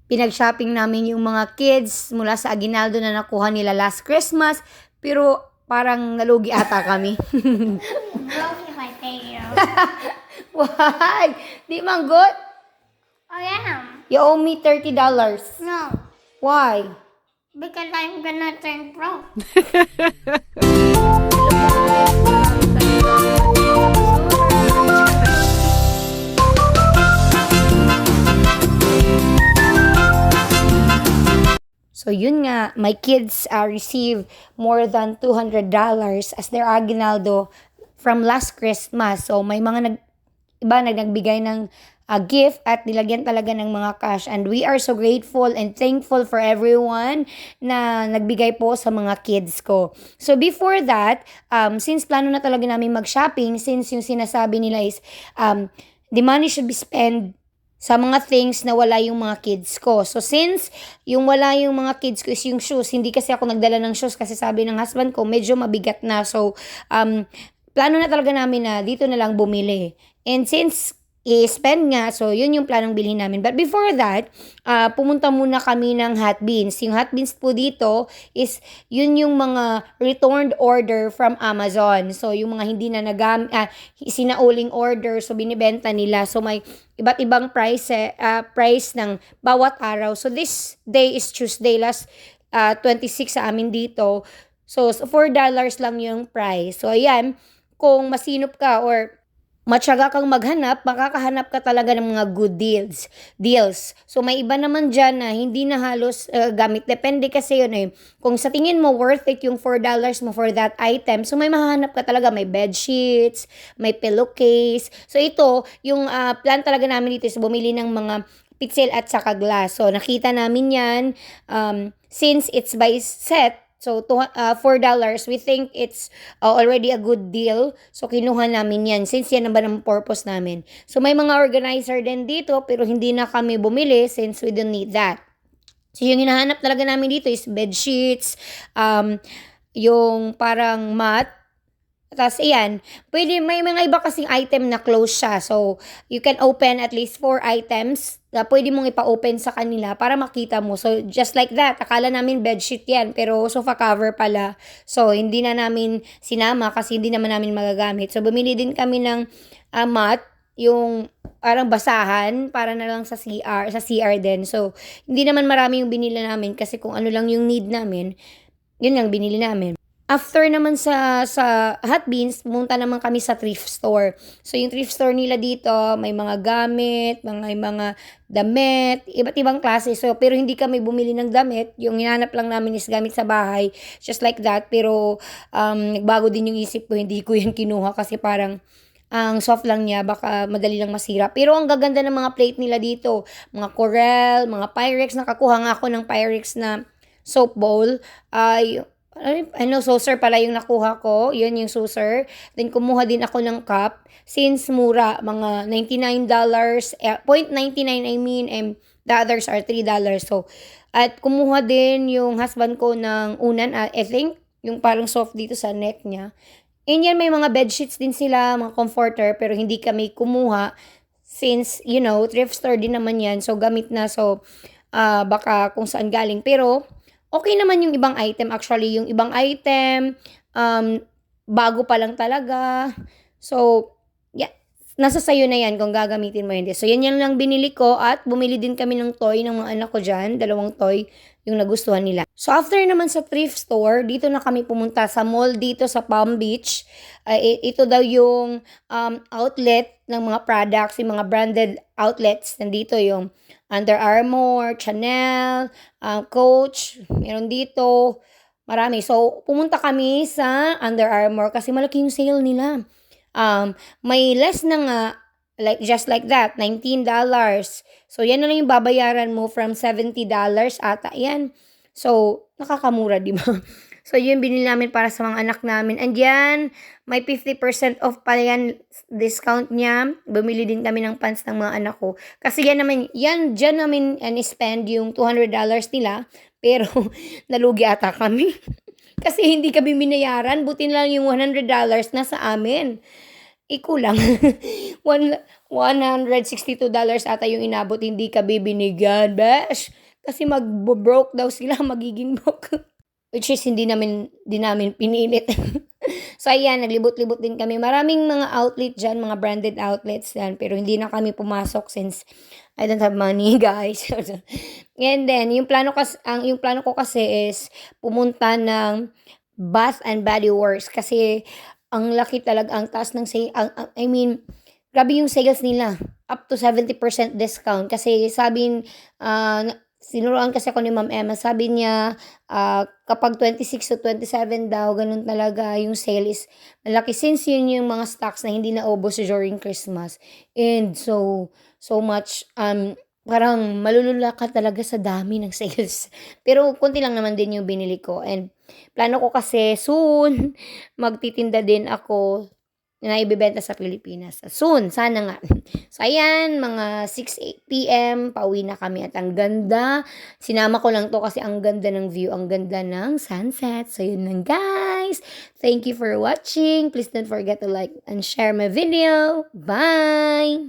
pinag-shopping namin yung mga kids mula sa aguinaldo na nakuha nila last Christmas. Pero parang nalugi ata kami. Broke my tail. Why? Di man good? I am. You owe me $30. No, Why? because I'm gonna turn broke. So yun nga, my kids receive more than $200 as their aguinaldo from last Christmas. So may mga nagbigay ng gift at nilagyan talaga ng mga cash. And we are so grateful and thankful for everyone na nagbigay po sa mga kids ko. So before that, since plano na talaga namin mag-shopping, since yung sinasabi nila is the money should be spent sa mga things na wala yung mga kids ko. So since yung wala yung mga kids ko is yung shoes, hindi kasi ako nagdala ng shoes kasi sabi ng husband ko medyo mabigat na. So plano na talaga namin na dito na lang bumili. And since i-spend nga, so yun yung planong bilhin namin. But before that, pumunta muna kami ng Hot Beans. Yung Hot Beans po dito is yun yung mga returned order from Amazon. So yung mga hindi na sinauling order, so binibenta nila. So may iba't ibang price ng bawat araw. So this day is Tuesday, last 26 sa amin dito. So $4 lang yung price. So ayan, kung masinop ka or matyaga kang maghanap, makakahanap ka talaga ng mga good deals. So may iba naman dyan na hindi na halos gamit. Depende kasi yun eh. Kung sa tingin mo worth it yung $4 mo for that item, so may mahanap ka talaga. May bed sheets, may pillowcase. So ito, yung plan talaga namin dito is bumili ng mga pitsil at saka glass. So nakita namin yan since it's by set. So, $4, we think it's already a good deal. So, kinuha namin yan since yan naman ang purpose namin. So, may mga organizer din dito pero hindi na kami bumili since we don't need that. So, yung hinahanap talaga namin dito is bed sheets, yung parang mat. Tapos, ayan, may mga iba kasing item na close siya. So, you can open at least 4 items na pwede mong ipa-open sa kanila para makita mo. So, just like that, akala namin bedsheet yan, pero sofa cover pala. So, hindi na namin sinama kasi hindi naman namin magagamit. So, bumili din kami ng mat, yung parang basahan para na lang sa CR din. So, hindi naman marami yung binili namin kasi kung ano lang yung need namin, yun lang binili namin. After naman sa Hot Beans, pumunta naman kami sa thrift store. So, yung thrift store nila dito, may mga gamit, mga damit, iba't ibang klase. So, pero hindi kami bumili ng damit. Yung hinanap lang namin is gamit sa bahay. Just like that. Pero, nagbago din yung isip ko. Hindi ko yan kinuha kasi parang ang soft lang niya, baka madali lang masira. Pero ang gaganda ng mga plate nila dito. Mga Corel, mga Pyrex. Nakakuha nga ako ng Pyrex na soap bowl. Saucer pala yung nakuha ko. Yun yung saucer. Then, kumuha din ako ng cup. Since mura, mga $99, $0.99 I mean, and the others are $3. So, at kumuha din yung husband ko ng unan, I think, yung parang soft dito sa neck niya. And yan, may mga bedsheets din sila, mga comforter, pero hindi kami kumuha since, thrift store din naman yan. So, gamit na. So, baka kung saan galing. Pero, okay naman yung ibang item. Actually, yung ibang item, bago pa lang talaga. So, yeah, nasa sayo na yan kung gagamitin mo hindi. So, yan lang binili ko at bumili din kami ng toy ng mga anak ko dyan. 2 toy yung nagustuhan nila. So, after naman sa thrift store, dito na kami pumunta sa mall dito sa Palm Beach. Ito daw yung outlet ng mga products, yung mga branded outlets. Nandito yung Under Armour, Chanel, Coach, meron dito, marami. So, pumunta kami sa Under Armour kasi malaki yung sale nila. May less na nga, just like that, $19. So, yan na lang yung babayaran mo from $70 ata. Yan. So, nakakamura, di ba? So, yun binili namin para sa mga anak namin. And yan, may 50% off pa yan, discount niya. Bumili din kami ng pants ng mga anak ko. Kasi dyan namin spend yung $200 nila. Pero, nalugi ata kami. Kasi hindi kami binayaran. Buti na lang yung $100 na sa amin. Kulang. $162 ata yung inabot, hindi ka bibinigan, besh. Kasi broke daw sila, magiging broke. Which is di namin pinilit. So ayan, naglibot-libot din kami. Maraming mga outlet dyan, mga branded outlets yan. Pero hindi na kami pumasok since I don't have money, guys. And then, yung plano ko kasi is pumunta ng Bath and Body Works kasi ang laki talaga, ang taas ng sale, I mean, grabe yung sales nila. Up to 70% discount. Kasi sinuruan kasi ako ni Ma'am Emma, sabi niya, kapag 26 to 27 daw, ganun talaga yung sale is malaki. Since yun yung mga stocks na hindi naubos during Christmas. And so much, parang malulula ka talaga sa dami ng sales. Pero konti lang naman din yung binili ko. And plano ko kasi soon, magtitinda din ako na ibebenta sa Pilipinas. Soon, sana nga. So, ayan, mga 6 p.m., pauwi na kami at ang ganda. Sinama ko lang to kasi ang ganda ng view, ang ganda ng sunset. So, yun lang, guys. Thank you for watching. Please don't forget to like and share my video. Bye!